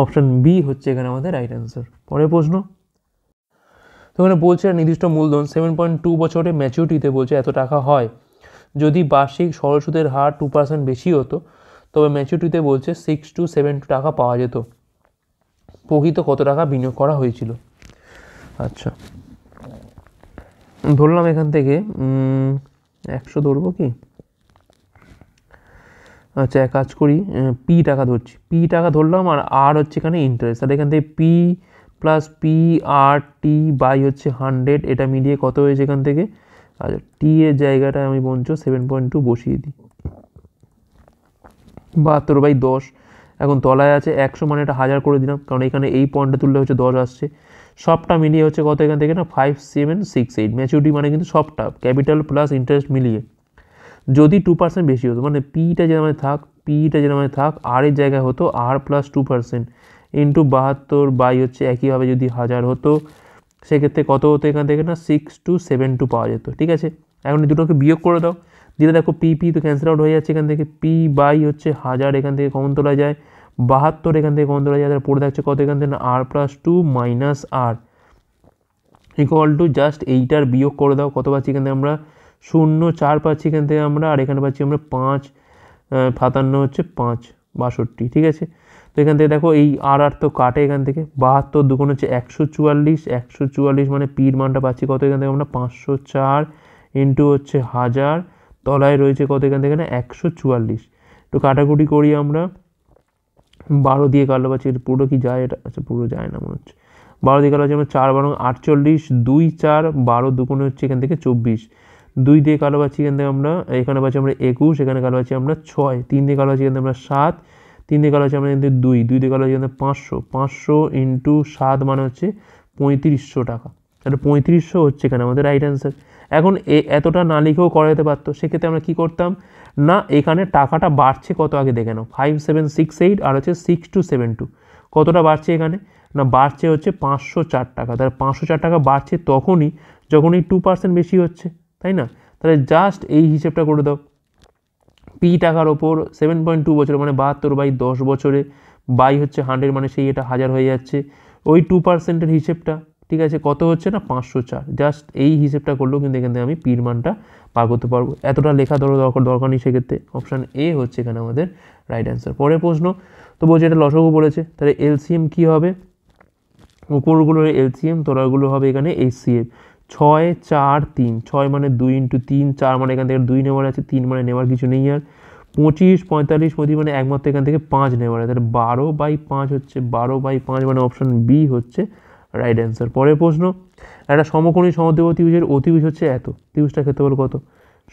অপশান বি হচ্ছে এখানে আমাদের রাইট অ্যান্সার। পরের প্রশ্ন, তো এখানে বলছে নির্দিষ্ট মূলধন 7.2 বছরে ম্যাচুরিটিতে বলছে এত টাকা হয়, যদি বার্ষিক সরল সুদের হার 2% বেশি হতো তবে ম্যাচুরিটিতে বলছে 6 to 7 টাকা পাওয়া যেত। প্রকৃত কত টাকা বিনিয়োগ করা হয়েছিল। আচ্ছা, ধরলাম এখান থেকে 100 ধরবো কি? আচ্ছা, এক কাজ করি, পি টাকা ধরছি, পি টাকা ধরলাম, আর হচ্ছে এখানে ইন্টারেস্ট। তাহলে এখান থেকে P plus P R T by হচ্ছে 100, এটা মিলিয়ে কত হয়েছে এখান থেকে? আচ্ছা, টি এর জায়গাটায় আমি বলছো 7.2 বসিয়ে দিই, 72/10। এখন তলায় আছে 100, মানে এটা 1000 করে দিলাম, কারণ এখানে এই পয়েন্টটা তুললে হচ্ছে 10 আসছে। সবটা মিলিয়ে হচ্ছে কত এখান থেকে? না 5768। ম্যাচুরিটি মানে কিন্তু সবটা ক্যাপিটাল প্লাস ইন্টারেস্ট মিলিয়ে। যদি 2% বেশি হতো, মানে পিটা যেরকম থাক, আর এর জায়গায় হতো আর প্লাস 2% ইন্টু 72 বাই হচ্ছে একইভাবে যদি 1000 হতো, সেক্ষেত্রে কত হতো এখান থেকে? না 6272 পাওয়া যেত। ঠিক আছে, এখন এই দুটোকে বিয়োগ করে দাও, দিলে দেখো পি তো ক্যান্সেল আউট হয়ে যাচ্ছে এখান থেকে। পি বাই হচ্ছে 1000 এখান থেকে কমন তোলা যায়, 72 এখান থেকে কমন তোলা যায়, তাহলে পড়ে থাকছে কত এখান থেকে? না আর প্লাস 2 মাইনাস আর ইকুয়াল টু জাস্ট এইটার বিয়োগ করে দাও। কত পাচ্ছি এখান থেকে আমরা? 0.4 পাচ্ছি এখান থেকে আমরা, আর এখানে পাচ্ছি আমরা 5, 57 হচ্ছে 5, 62। ঠিক আছে, তো এখান থেকে দেখো এই আর তো কাটে এখান থেকে, 72 দুগুণ হচ্ছে 144 মানে পির মানটা পাচ্ছি কত এখান থেকে আমরা? 504 ইন্টু হচ্ছে 1000, তলায় রয়েছে কত এখান থেকে? না 144। তো কাটাকুটি করি আমরা, 12 দিয়ে কাটলে পাচ্ছি, পুরো কি যায় এটা? আচ্ছা, পুরো যায় না মনে হচ্ছে। 12 দিয়ে কাটলে পাচ্ছি আমরা 4 12 48, 2 4, 12 দুগুণে হচ্ছে এখান থেকে 24, 2 দিয়ে কালো পাচ্ছি এখান থেকে আমরা, এখানে পাচ্ছি আমরা 21, এখানে কালো পাচ্ছি আমরা 6, 3 দিয়ে কালো পাচ্ছি এখান থেকে আমরা 7, 3 দিয়ে কালো পাচ্ছি আমরা এখান থেকে 2 দিয়ে কালো পাচ্ছি এখান থেকে 500 ইন্টু 7 মানে হচ্ছে 3500 টাকা। তাহলে 3500 হচ্ছে এখানে আমাদের রাইট অ্যান্সার। এখন এতটা না লিখেও করা যেতে পারতো, সেক্ষেত্রে আমরা কী করতাম? না এখানে টাকাটা বাড়ছে কত আগে দেখে নাও, 5768 আর হচ্ছে 6272, কতটা বাড়ছে এখানে? না বাড়ছে হচ্ছে 504 টাকা। তাহলে 504 টাকা বাড়ছে তখনই যখন এই 2% বেশি হচ্ছে, তাই না? তাহলে জাস্ট এই হিসেবটা করে দাও, পি টাকার ওপর 7.2 বছরে মানে 72/10 বছরে বাই হচ্ছে 100, মানে সেই এটা 1000 হয়ে যাচ্ছে। ওই 2%-এর হিসেবটা, ঠিক আছে, কত হচ্ছে? না 504। জাস্ট এই হিসেবটা করলেও কিন্তু এখান থেকে আমি পির মানটা বার করতে পারবো। এতটা লেখা দরকার নেই সেক্ষেত্রে। অপশান এ হচ্ছে এখানে আমাদের রাইট অ্যান্সার। পরের প্রশ্ন তো বলছে এটা লসাগু বলেছে, তাহলে এলসিএম কী হবে? উপরগুলোর এলসিএম, তলাগুলো হবে এখানে এইচসিএফ। 6 4 3, 6 মানে 2 ইন্টু 3, 4 মানে এখান থেকে 2 নেওয়ার আছে, 3 মানে নেওয়ার কিছু নেই আর, 25 45 মানে একমাত্র এখান থেকে 5 নেওয়ার আছে, তাহলে 12/5 হচ্ছে, 12/5 মানে অপশান বি হচ্ছে রাইট অ্যান্সার। পরের প্রশ্ন, একটা সমকোণী সমদ্বিবাহু ত্রিভুজের অতিভুজ হচ্ছে এত, ত্রিভুজটা ক্ষেত্রফল কত?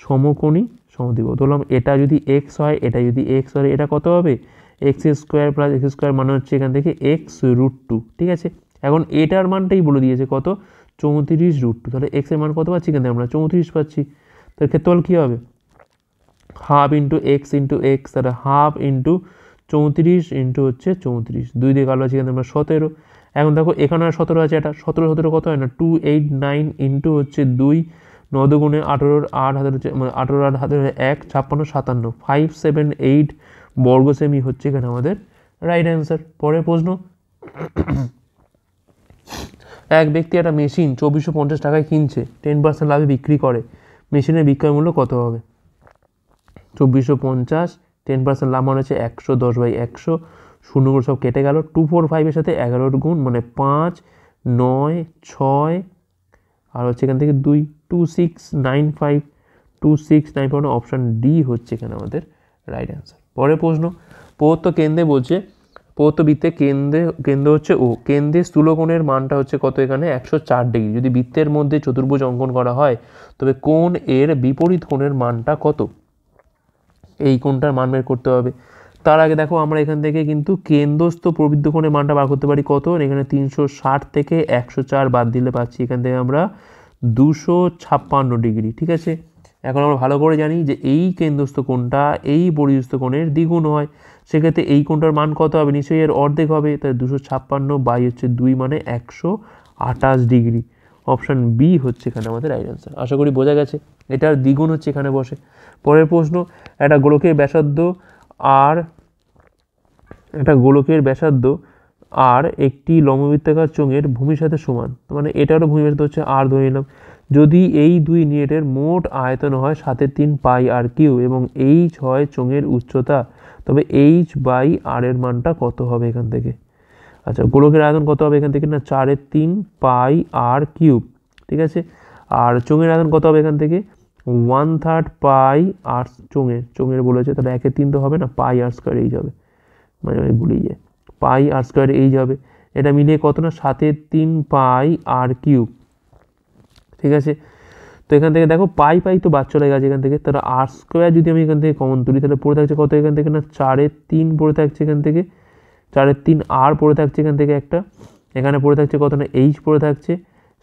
সমকোণী সমদ্বিবাহু, ধরলাম এটা যদি এক্স হয়, এটা যদি এক্স হয়, এটা কত হবে? x² প্লাস x² মানে হচ্ছে এখান থেকে x√2। ঠিক আছে, এখন এটার মানটাই বলে দিয়েছে কত? 34√2। তাহলে এক্স এর মান কত পাচ্ছি এখান থেকে আমরা? 34 পাচ্ছি। তাহলে ক্ষেত্রফল কী হবে? হাফ ইন্টু এক্স, তাহলে হাফ ইন্টু 34 ইন্টু হচ্ছে 34, 2 দিয়ে কালো আছে এখানে আমরা 17। এখন দেখো এখানে 17 আছে, এটা 17 কত হয়? না 289 ইন্টু হচ্ছে 2, 9 দুগুণে 18, 8 হাতের হচ্ছে, মানে 18 8 হাতের 1, 56 57, 578 বর্গ সেমি হচ্ছে এখানে আমাদের রাইট অ্যান্সার। পরের প্রশ্ন, এক ব্যক্তি একটা মেশিন 2450 টাকায় কিনছে, 10% লাভে বিক্রি করে, মেশিনের বিক্রয় মূল্য কত হবে? 2450, 10% লাভ মানে হচ্ছে 100, 10/100, শূন্যগুলো সব কেটে গেল, 245 এর সাথে 11 গুণ মানে 5 9 6, আর হচ্ছে এখান থেকে 2, 2695 মানে অপশান ডি হচ্ছে এখানে আমাদের রাইট অ্যান্সার। পরের প্রশ্ন, প্রদত্ত কেন্দ্রে বলছে, প্রদত্ত বৃত্তের কেন্দ্র হচ্ছে ও, কেন্দ্রের স্থূলকোণের মানটা হচ্ছে কত এখানে? 104 ডিগ্রি। যদি বৃত্তের মধ্যে চতুর্ভুজ অঙ্কন করা হয়, তবে কোণ এর বিপরীত কোণের মানটা কত? এই কোণটার মান বের করতে হবে। তার আগে দেখো আমরা এখান থেকে কিন্তু কেন্দ্রস্থ প্রবৃদ্ধ কোণের মানটা বার করতে পারি কত? এখানে 360 থেকে 104 বাদ দিলে পাচ্ছি এখান থেকে আমরা 256 ডিগ্রি। ঠিক আছে, এখন আমরা ভালো করে জানি যে এই কেন্দ্রস্থ কোণটা এই পরিস্থ কোণের দ্বিগুণ হয়, সেক্ষেত্রে এই কোণটার মান কত হবে? নিশ্চয়ই এর অর্ধেক হবে, তাই 256 বাই হচ্ছে 2 মানে 128 ডিগ্রি। অপশান বি হচ্ছে এখানে আমাদের রাইট অ্যান্সার। আশা করি বোঝা গেছে, এটার দ্বিগুণ হচ্ছে এখানে বসে। পরের প্রশ্ন, একটা গোলকের ব্যাসার্ধ আর একটি লম্ববৃত্তাকার চোঙের ভূমির সাথে সমান, মানে এটারও ভূমি ব্যাসার্ধ হচ্ছে আর ধরে নিলাম। যদি এই দুই নেটের মোট আয়তন হয় 7/3 পাই আর কিউ এবং এইচ হয় চোঙের উচ্চতা, তবে এইচ বাই আর এর মানটা কত হবে এখান থেকে? আচ্ছা, গোলকের আয়তন কত হবে এখান থেকে? না 4/3 পাই আর কিউব, ঠিক আছে। আর চোঙের আয়তন কত হবে এখান থেকে? 1/3 পাই আর চোঙের বলেছে, তাহলে 1/3 তো হবে না, পাই আর স্কোয়ার এইচ হবে, মানে ভুলেই যায়, পাই আর স্কোয়ার এইচ হবে। এটা মিলিয়ে কত? না 7/3 পাই আর কিউব, ঠিক আছে। তো এখান থেকে দেখো পাই তো বাদ চলে গেছে এখান থেকে, তাহলে আর স্কোয়ার যদি আমি এখান থেকে কমন তুলি তাহলে পড়ে থাকছে কত এখান থেকে? না 4/3 পড়ে থাকছে এখান থেকে, 4/3 আর পড়ে থাকছে এখান থেকে একটা, এখানে পড়ে থাকছে কত? না এইচ পড়ে থাকছে,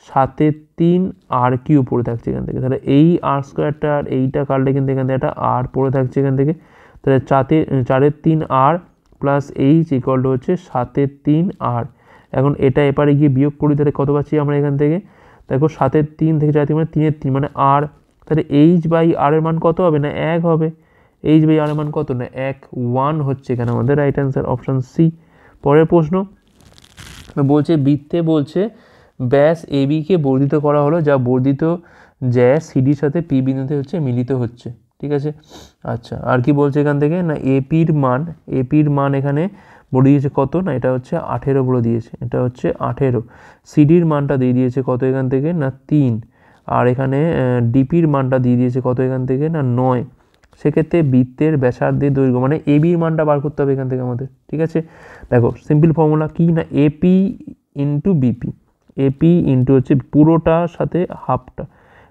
7/3 আর কিউ পড়ে থাকছে এখান থেকে। তাহলে এই আর স্কোয়ারটা আর এইটা কাটলে কিন্তু এখান থেকে একটা আর পড়ে থাকছে এখান থেকে, তাহলে 4/3 আর প্লাস এইচ ইকুয়াল টু হচ্ছে 7/3 আর। এখন এটা এপারে গিয়ে বিয়োগ করি, তাহলে কত পাচ্ছি আমরা এখান থেকে? দেখো 7/3 থেকে 4/3 মানে 3/3 মানে আর, তাহলে এইচ বাই আর এর মান কত হবে? না 1 হবে। এইচ বাই আর এর মান কত? না 1, 1 হচ্ছে এখানে আমাদের রাইট অ্যান্সার, অপশান সি। পরের প্রশ্ন বলছে বৃত্তে বলছে ব্যাস এবি কে বর্ধিত করা হলো, যা বর্ধিত জ্যা সিডির সাথে পি বিন্দুতে হচ্ছে মিলিত হচ্ছে, ঠিক আছে। আচ্ছা, আর কি বলছে এখান থেকে? না এপির মান এখানে বলে দিয়েছে কত? না এটা হচ্ছে 18 বলে দিয়েছে, এটা হচ্ছে 18। সিডির মানটা দিয়ে দিয়েছে কত এখান থেকে? না 3। আর এখানে ডিপির মানটা দিয়ে দিয়েছে কত এখান থেকে? না 9। সেক্ষেত্রে বৃত্তের ব্যাসার্ধের দৈর্ঘ্য, মানে এবির মানটা বার করতে হবে এখান থেকে আমাদের, ঠিক আছে। দেখো সিম্পল ফর্মুলা কি? না AP into BP, AP into হচ্ছে পুরোটার সাথে হাফটা,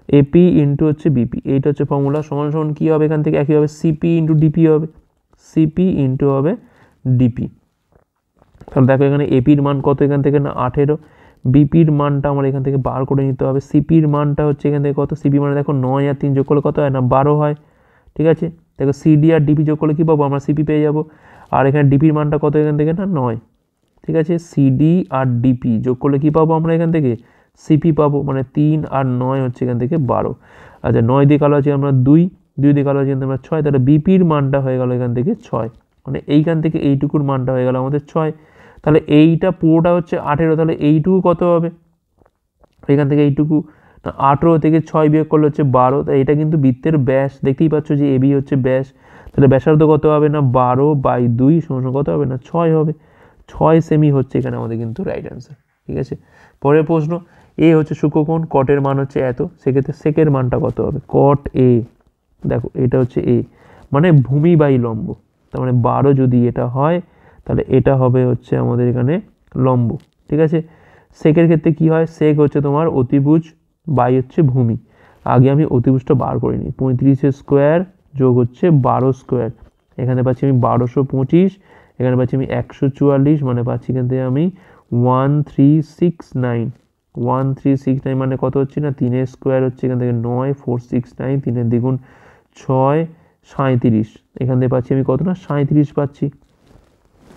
এপি ইন্টু হচ্ছে বিপি, এইটা হচ্ছে ফর্মুলা। সমান সমান কী হবে এখান থেকে? একই হবে, সিপি ইন্টু ডিপি হবে, সিপি ইন্টু হবে ডিপি। তাহলে দেখো এখানে এপির মান কত এখান থেকে? না 18। বিপির মানটা আমার এখান থেকে বার করে নিতে হবে। সিপির মানটা হচ্ছে এখান থেকে কত? সিপি মানে দেখো 9 আর 3 যোগ করলে কত হয়? না 12 হয়, ঠিক আছে। দেখো সিডি আর ডিপি যোগ করলে কী পাবো? আমরা সিপি পেয়ে যাবো। আর এখানে ডিপির মানটা কত এখান থেকে? না 9, ঠিক আছে। সিডি আর ডিপি যোগ করলে কী পাবো আমরা এখান থেকে? সিপি পাবো, মানে 3 আর 9 হচ্ছে এখান থেকে 12। আচ্ছা, 9 দিয়ে কালো আছে আমরা 2 দিয়ে কালো আছে আমরা 6, তাহলে বিপির মানটা হয়ে গেল এখান থেকে 6, মানে এইখান থেকে এইটুকুর মানটা হয়ে গেল আমাদের 6। তাহলে এইটা পুরোটা হচ্ছে 18, তাহলে এইটুকু কত হবে এখান থেকে? এইটুকু 18 থেকে 6 বিয়োগ করলে হচ্ছে 12, তাই এটা কিন্তু বৃত্তের ব্যাস, দেখতেই পাচ্ছ যে এবি হচ্ছে ব্যাস, তাহলে ব্যাসার্ধ কত হবে? না 12/2 সমান কত হবে? না 6 হবে। 6 সেমি হচ্ছে এখানে আমাদের কিন্তু রাইট অ্যান্সার, ঠিক আছে। পরের প্রশ্ন, এ হচ্ছে সূক্ষ্মকোণ, কটের মান হচ্ছে এত, সেক্ষেত্রে সেকের মানটা কত হবে? কট এ, দেখো এটা হচ্ছে এ, মানে ভূমি বাই লম্ব, তার মানে 12 যদি এটা হয় তাহলে এটা হবে হচ্ছে আমাদের এখানে লম্ব, ঠিক আছে। সেকের ক্ষেত্রে কি হয়? সেক হচ্ছে তোমার অতিভুজ বাই হচ্ছে ভূমি। আগে আমি অতিভুজটা বার করে নিই, 35 স্কোয়ার যোগ হচ্ছে 12 স্কোয়ার, এখানে পাচ্ছি আমি 1225, এখানে পাচ্ছি আমি 144, মানে পাচ্ছি এখান থেকে আমি 1369 মানে কত হচ্ছে? না 3 স্কোয়ার হচ্ছে এখান থেকে 9, 469, 3 দ্বিগুণ 6, 37, এখান থেকে পাচ্ছি আমি কত? না 37 পাচ্ছি,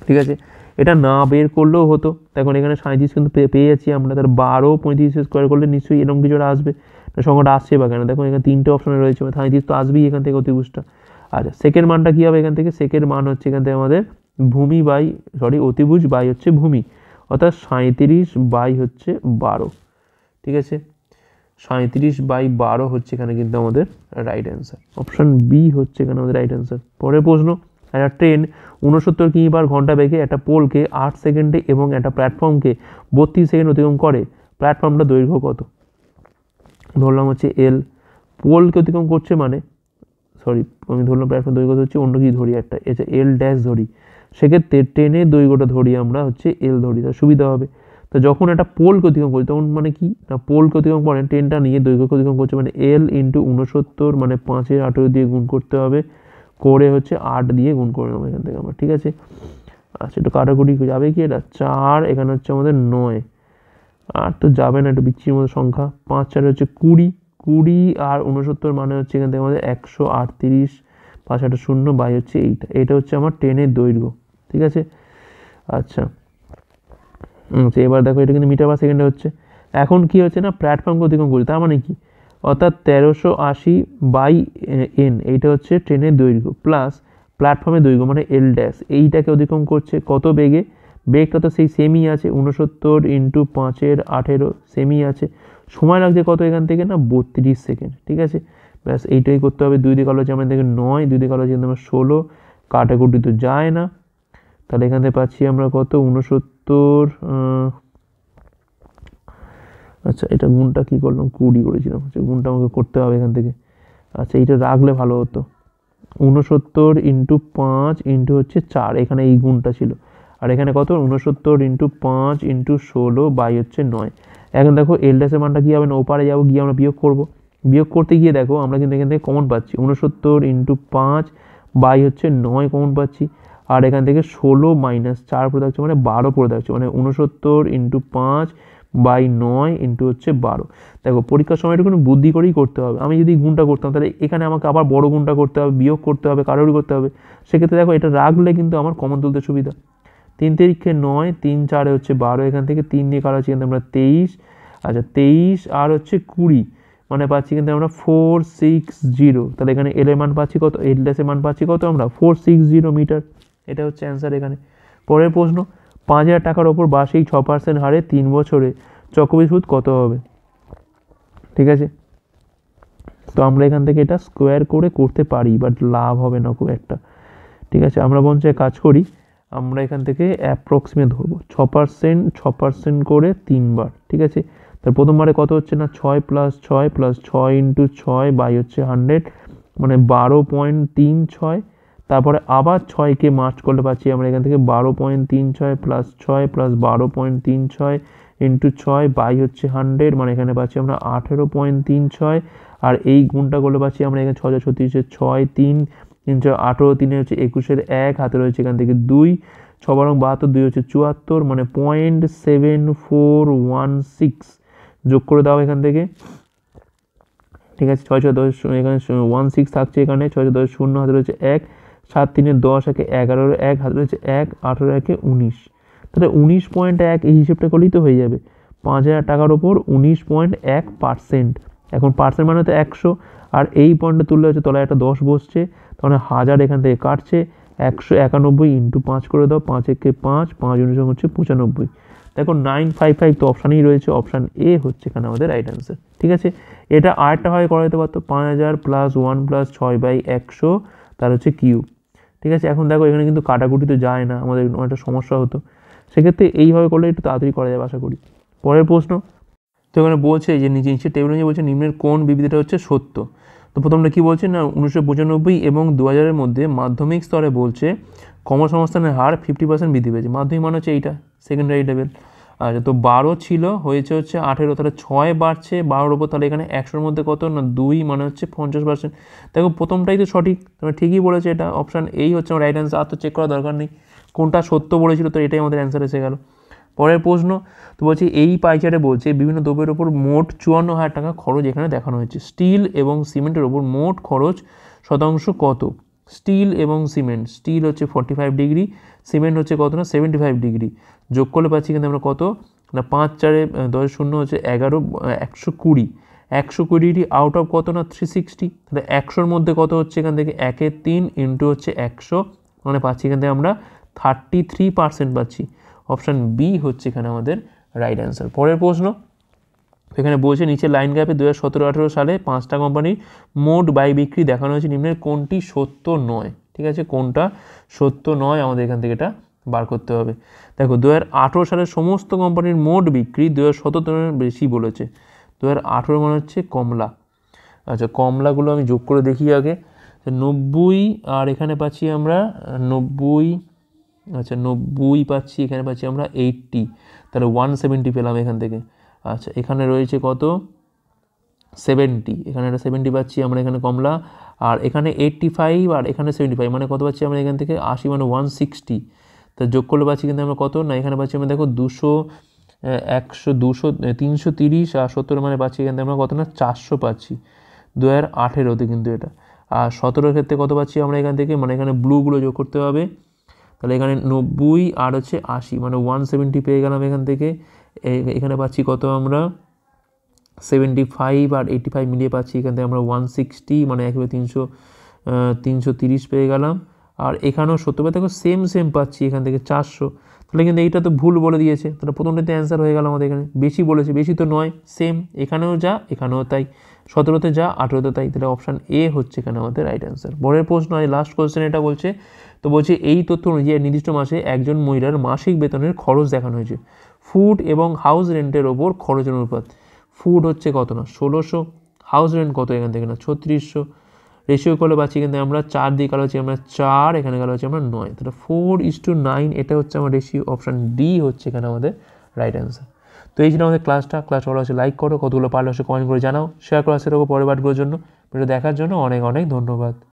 ঠিক আছে। এটা না বের করলেও হতো, এখন এখানে 37 কিন্তু পেয়ে যাচ্ছি আমরা, তার 12 35 স্কোয়ার করলে নিশ্চয়ই এরকম কিছু আসবে, সংখ্যাটা আসছে বা কেন? দেখো এখানে 3টে অপশনে রয়েছে, 37 তো আসবেই এখান থেকে অতিভুজটা। আচ্ছা, সেকেন্ড মানটা কী হবে এখান থেকে? সেকেন্ড মান হচ্ছে এখান থেকে আমাদের অতিভুজ বাই হচ্ছে ভূমি, অর্থাৎ 37 বাই হচ্ছে 12, ঠিক আছে। 37/12 হচ্ছে এখানে কিন্তু আমাদের রাইট অ্যান্সার, অপশান বি হচ্ছে এখানে আমাদের রাইট অ্যান্সার। পরের প্রশ্ন, একটা ট্রেন 69 কিমি/ঘন্টা বেগে একটা পোলকে 8 সেকেন্ডে এবং একটা প্ল্যাটফর্মকে 32 সেকেন্ড অতিক্রম করে, প্ল্যাটফর্মটা দৈর্ঘ্য কত? ধরলাম হচ্ছে এল, পোলকে অতিক্রম করছে মানে আমি ধরলাম প্ল্যাটফর্ম দৈর্ঘ্য হচ্ছে অন্য কিছু ধরি একটা, এল ড্যাশ ধরি, সেক্ষেত্রে ট্রেনের দৈর্ঘ্যটা ধরি আমরা হচ্ছে এল ধরি, তার সুবিধা হবে। তো যখন একটা পোলকে অতিক্রম করি তখন মানে কি? না পোলকে অতিক্রম করে ট্রেনটা নিয়ে দৈর্ঘ্যকে অতিক্রম করছে, মানে এল ইন্টু 69, মানে 5-এর 18 দিয়ে গুণ করতে হবে, করে হচ্ছে 8 দিয়ে গুণ করে নেবো এখান থেকে আমরা, ঠিক আছে। আচ্ছা, একটু কাটাকুটি যাবে কি? এটা 4, এখানে হচ্ছে আমাদের 9, আর তো যাবে না, একটু বিচ্ছির মতো সংখ্যা, 5-4 হচ্ছে 20 আর 69 মানে হচ্ছে এখান থেকে আমাদের 138, 5-8 0 বাই হচ্ছে এইটা হচ্ছে আমার ট্রেনের দৈর্ঘ্য, ঠিক আছে। আচ্ছা, এবার দেখো এটা কিন্তু মিটার পার সেকেন্ডে হচ্ছে। এখন কি হচ্ছে? না প্ল্যাটফর্মকে অতিক্রম করি, তার মানে কি? অর্থাৎ 1380/n, এইটা হচ্ছে ট্রেনের দৈর্ঘ্য, প্লাস প্ল্যাটফর্মের দৈর্ঘ্য মানে এল ড্যাশ, এইটাকে অতিক্রম করছে কত বেগে? বেগটা তো সেই সেমই আছে, 69 ইন্টু 5-এর 18 সেমই আছে, সময় লাগছে কত এখান থেকে? না 32 সেকেন্ড, ঠিক আছে। ব্যাস এইটাই করতে হবে। 2 দিয়ে কালো হচ্ছে আমাদের থেকে 9, 2 দিয়ে কালো হচ্ছে আমরা 16, কাটাকুটি তো যায় না, তাহলে এখান থেকে পাচ্ছি আমরা কত? আচ্ছা এটা গুণটা কী করলাম, 20 করেছিলাম, আচ্ছা গুণটা আমাকে করতে হবে এখান থেকে। আচ্ছা এইটা রাখলে ভালো হতো, 69 ইন্টু 5 ইন্টু হচ্ছে 4, এখানে এই গুণটা ছিল। আর এখানে কত, 69 ইন্টু 5 ইন্টু 16 বাই হচ্ছে 9। এখন দেখো এল ড্যাশের মানটা কী হবে না, ওপারে যাবো, গিয়ে আমরা বিয়োগ করবো। বিয়োগ করতে গিয়ে দেখো আমরা কিন্তু এখান থেকে কমন পাচ্ছি, 69 ইন্টু 5 বাই হচ্ছে 9 কমন পাচ্ছি। আর এখান থেকে 16 মাইনাস 4 পড়ে থাকছে, মানে 12 পড়ে থাকছে, মানে 69 ইন্টু 5 বাই 9 ইন্টু হচ্ছে 12। দেখো পরীক্ষার সময় একটু বুদ্ধি করেই করতে হবে। আমি যদি গুণটা করতাম তাহলে এখানে আমাকে আবার বড় গুণটা করতে হবে, বিয়োগ করতে হবে, কারোরই করতে হবে। সেক্ষেত্রে দেখো এটা রাখলে কিন্তু আমার কমন তুলতে সুবিধা। 3 তিরিক্ষে 9, 3 4 হচ্ছে 12, এখান থেকে 3 দিয়ে কারো হচ্ছে কিন্তু আমরা 23। আচ্ছা 23 আর হচ্ছে 20, মানে পাচ্ছি কিন্তু আমরা 460। তাহলে এখানে এল এর মান পাচ্ছি কত, এল ড্যাশের মান পাচ্ছি কত আমরা, 460 মিটার। এটা হচ্ছে অ্যান্সার এখানে। পরের প্রশ্ন, 5,000 টাকার ওপর বার্ষিক 6% হারে 3 বছরে চক্রবৃদ্ধি সুদ কত হবে? ঠিক আছে, তো আমরা এখান থেকে এটা স্কোয়ার করে করতে পারি, বাট লাভ হবে না খুব একটা। ঠিক আছে, আমরা বরঞ্চ কাজ করি, আমরা এখান থেকে অ্যাপ্রক্সিমেট ধরবো 6% করে 3 বার। ঠিক আছে, তার প্রথমবারে কত হচ্ছে না, 6 প্লাস 6 প্লাস 6 ইন্টু 6 বাই হচ্ছে 100, মানে 12.36। তারপরে আবার 6কে মার্চ করলে পাচ্ছি আমরা এখান থেকে 12.36 প্লাস 6 প্লাস 12.36 ইন্টু 6 বাই হচ্ছে 100, মানে এখানে পাচ্ছি আমরা 18.36। আর এই গুণটা করলে পাচ্ছি আমরা এখানে 6 36 6 3 3 18, 3 হচ্ছে 21, 1 হাতে রয়েছে এখান থেকে 2, 6 বারং 72, 2 হচ্ছে 74, মানে 0.7416 যোগ করে দাও এখান থেকে। ঠিক আছে, 6 6 10, এখানে 16 থাকছে, এখানে 6 6 10 0 হাতে রয়েছে 1, 7 3 10 একে 11, 1 হাতে রয়েছে 1, 18 একে 19। তাহলে 19.1 এই হিসেবটা করলেই তো হয়ে যাবে। 5,000 টাকার ওপর 19.1%। এখন পার্সেন্ট মানে তো 100, আর এই পয়েন্টটা তুললে হচ্ছে তলায় একটা 10 বসছে, তাহলে 1000 এখান থেকে কাটছে, 191 ইন্টু 5 করে দাও, 5 একে 5, 5 অনুসঙ্গ হচ্ছে 95। দেখো 955 তো অপশানেই রয়েছে, অপশান এ হচ্ছে এখানে আমাদের রাইট অ্যান্সার। ঠিক আছে, এটা আরেকটা হয় করা যেতে পারতো, 5,000 প্লাস 1 প্লাস 6/100 তার হচ্ছে কিউব। ঠিক আছে, এখন দেখো এখানে কিন্তু কাটাকুটি তো যায় না, আমাদের অনেকটা সমস্যা হতো। সেক্ষেত্রে এইভাবে করলে একটু তাড়াতাড়ি করা যাবে আশা করি। পরের প্রশ্ন, তো এখানে বলছে যে নিচে টেবিল নিয়ে বলছে নিম্নের কোন বিবৃতিটা হচ্ছে সত্য। তো প্রথমটা কী বলছে না, 1995 এবং 2000-এর মধ্যে মাধ্যমিক স্তরে বলছে কর্মসংস্থানের হার 50% বৃদ্ধি পেয়েছে। মাধ্যমিক মানে হচ্ছে এইটা, সেকেন্ডারি লেভেল। আচ্ছা, তো 12 ছিল, হয়েছে হচ্ছে 18, তাহলে 6 বাড়ছে 12-র ওপর, তাহলে এখানে 100-র মধ্যে কত না 2, মানে হচ্ছে 50%। দেখো প্রথমটাই তো সঠিক, তোমরা ঠিকই বলেছে, এটা অপশান এই হচ্ছে আমার রাইট অ্যান্সার। আর তো চেক করার দরকার নেই, কোনটা সত্য বলেছিল, তো এটাই আমাদের অ্যান্সার এসে গেল। পরের প্রশ্ন, তো বলছি এই পাইচারে বলছে বিভিন্ন দ্রব্যের ওপর মোট 54,000 টাকা খরচ এখানে দেখানো হয়েছে। স্টিল এবং সিমেন্টের ওপর মোট খরচ শতাংশ কত? স্টিল এবং সিমেন্ট, স্টিল হচ্ছে 45 ডিগ্রি, সিমেন্ট হচ্ছে কত না 75 ডিগ্রি, যোগ করলে পাচ্ছি কিন্তু আমরা কত না 5 4 10 0 হচ্ছে 11, 120, 120 আউট অফ কত না 360, তাহলে 100-র মধ্যে কত হচ্ছে এখান থেকে 1 3 ইন্টু হচ্ছে 100, মানে পাচ্ছি এখান থেকে আমরা 33% পাচ্ছি। অপশান বি হচ্ছে এখানে আমাদের রাইট অ্যান্সার। পরের প্রশ্ন, এখানে বলছে নিচে লাইন গ্রাফে 2017-18 সালে 5টা কোম্পানির মোট বাই বিক্রি দেখানো হয়েছে, নিম্নের কোনটি সত্য নয়? ঠিক আছে, কোনটা সত্য নয় আমাদের এখান থেকে এটা বার করতে হবে। দেখো 2018 সালের সমস্ত কোম্পানির মোট বিক্রি 2017 বেশি বলেছে। 2018 মানে হচ্ছে কমলা। আচ্ছা কমলাগুলো আমি যোগ করে দেখি আগে, 90, আর এখানে পাচ্ছি আমরা 90, আচ্ছা 90 পাচ্ছি, এখানে পাচ্ছি আমরা 80, তাহলে 170 পেলাম এখান থেকে। আচ্ছা এখানে রয়েছে কত 70, এখানে একটা 70 পাচ্ছি আমরা এখানে কমলা, আর এখানে 85 আর এখানে 75, মানে কত পাচ্ছি আমরা এখান থেকে 80, মানে 160। তা যোগ করলে পাচ্ছি কিন্তু আমরা কত না, এখানে পাচ্ছি আমরা দেখো 200, 100, 200, 330 আর 70, মানে পাচ্ছি এখান থেকে আমরা কত না 400 পাচ্ছি 2018-তে কিন্তু এটা। আর 17-র ক্ষেত্রে কত পাচ্ছি আমরা এখান থেকে, মানে এখানে ব্লুগুলো যোগ করতে হবে, তাহলে এখানে 90 আর হচ্ছে 80, মানে 170 পেয়ে গেলাম এখান থেকে। এখানে পাচ্ছি কত আমরা 75 আর 85 মিলিয়ে পাচ্ছি এখান থেকে আমরা 160, মানে একেবারে 330 পেয়ে গেলাম। আর এখানেও 70 দেখো সেম পাচ্ছি এখান থেকে 400, তাহলে কিন্তু এইটা তো ভুল বলে দিয়েছে, তাহলে প্রথমটাতে অ্যান্সার হয়ে গেল আমাদের। এখানে বেশি বলেছে, বেশি তো নয়, সেম, এখানেও যা এখানেও তাই, 17তে যা 18তে তাই, তাহলে অপশান এ হচ্ছে এখানে আমাদের রাইট অ্যান্সার। পরের প্রশ্ন আজ লাস্ট কোয়েশ্চেন এটা বলছে, তো বলছে এই তথ্য অনুযায়ী নির্দিষ্ট মাসে একজন মহিলার মাসিক বেতনের খরচ দেখানো হয়েছে। ফুড এবং হাউস রেন্টের ওপর খরচের অনুপাত। ফুড হচ্ছে কত না 1600, হাউস রেন্ট কত এখান থেকে না 3600, রেশিও করলে পাচ্ছি কিন্তু আমরা 4 দিয়ে গেল হচ্ছে আমরা 4, এখানে গেল হচ্ছে আমরা 9, তাহলে 4:9 এটা হচ্ছে আমার রেশিও। অপশান ডি হচ্ছে এখানে আমাদের রাইট অ্যান্সার। তো এই ছিল আমাদের ক্লাসটা ভালো আছে লাইক করো, কতগুলো পারলে কমেন্ট করে জানাও, শেয়ার করো সেরকম পরের পাঠগুলোর জন্য। ভিডিও দেখার জন্য অনেক অনেক ধন্যবাদ।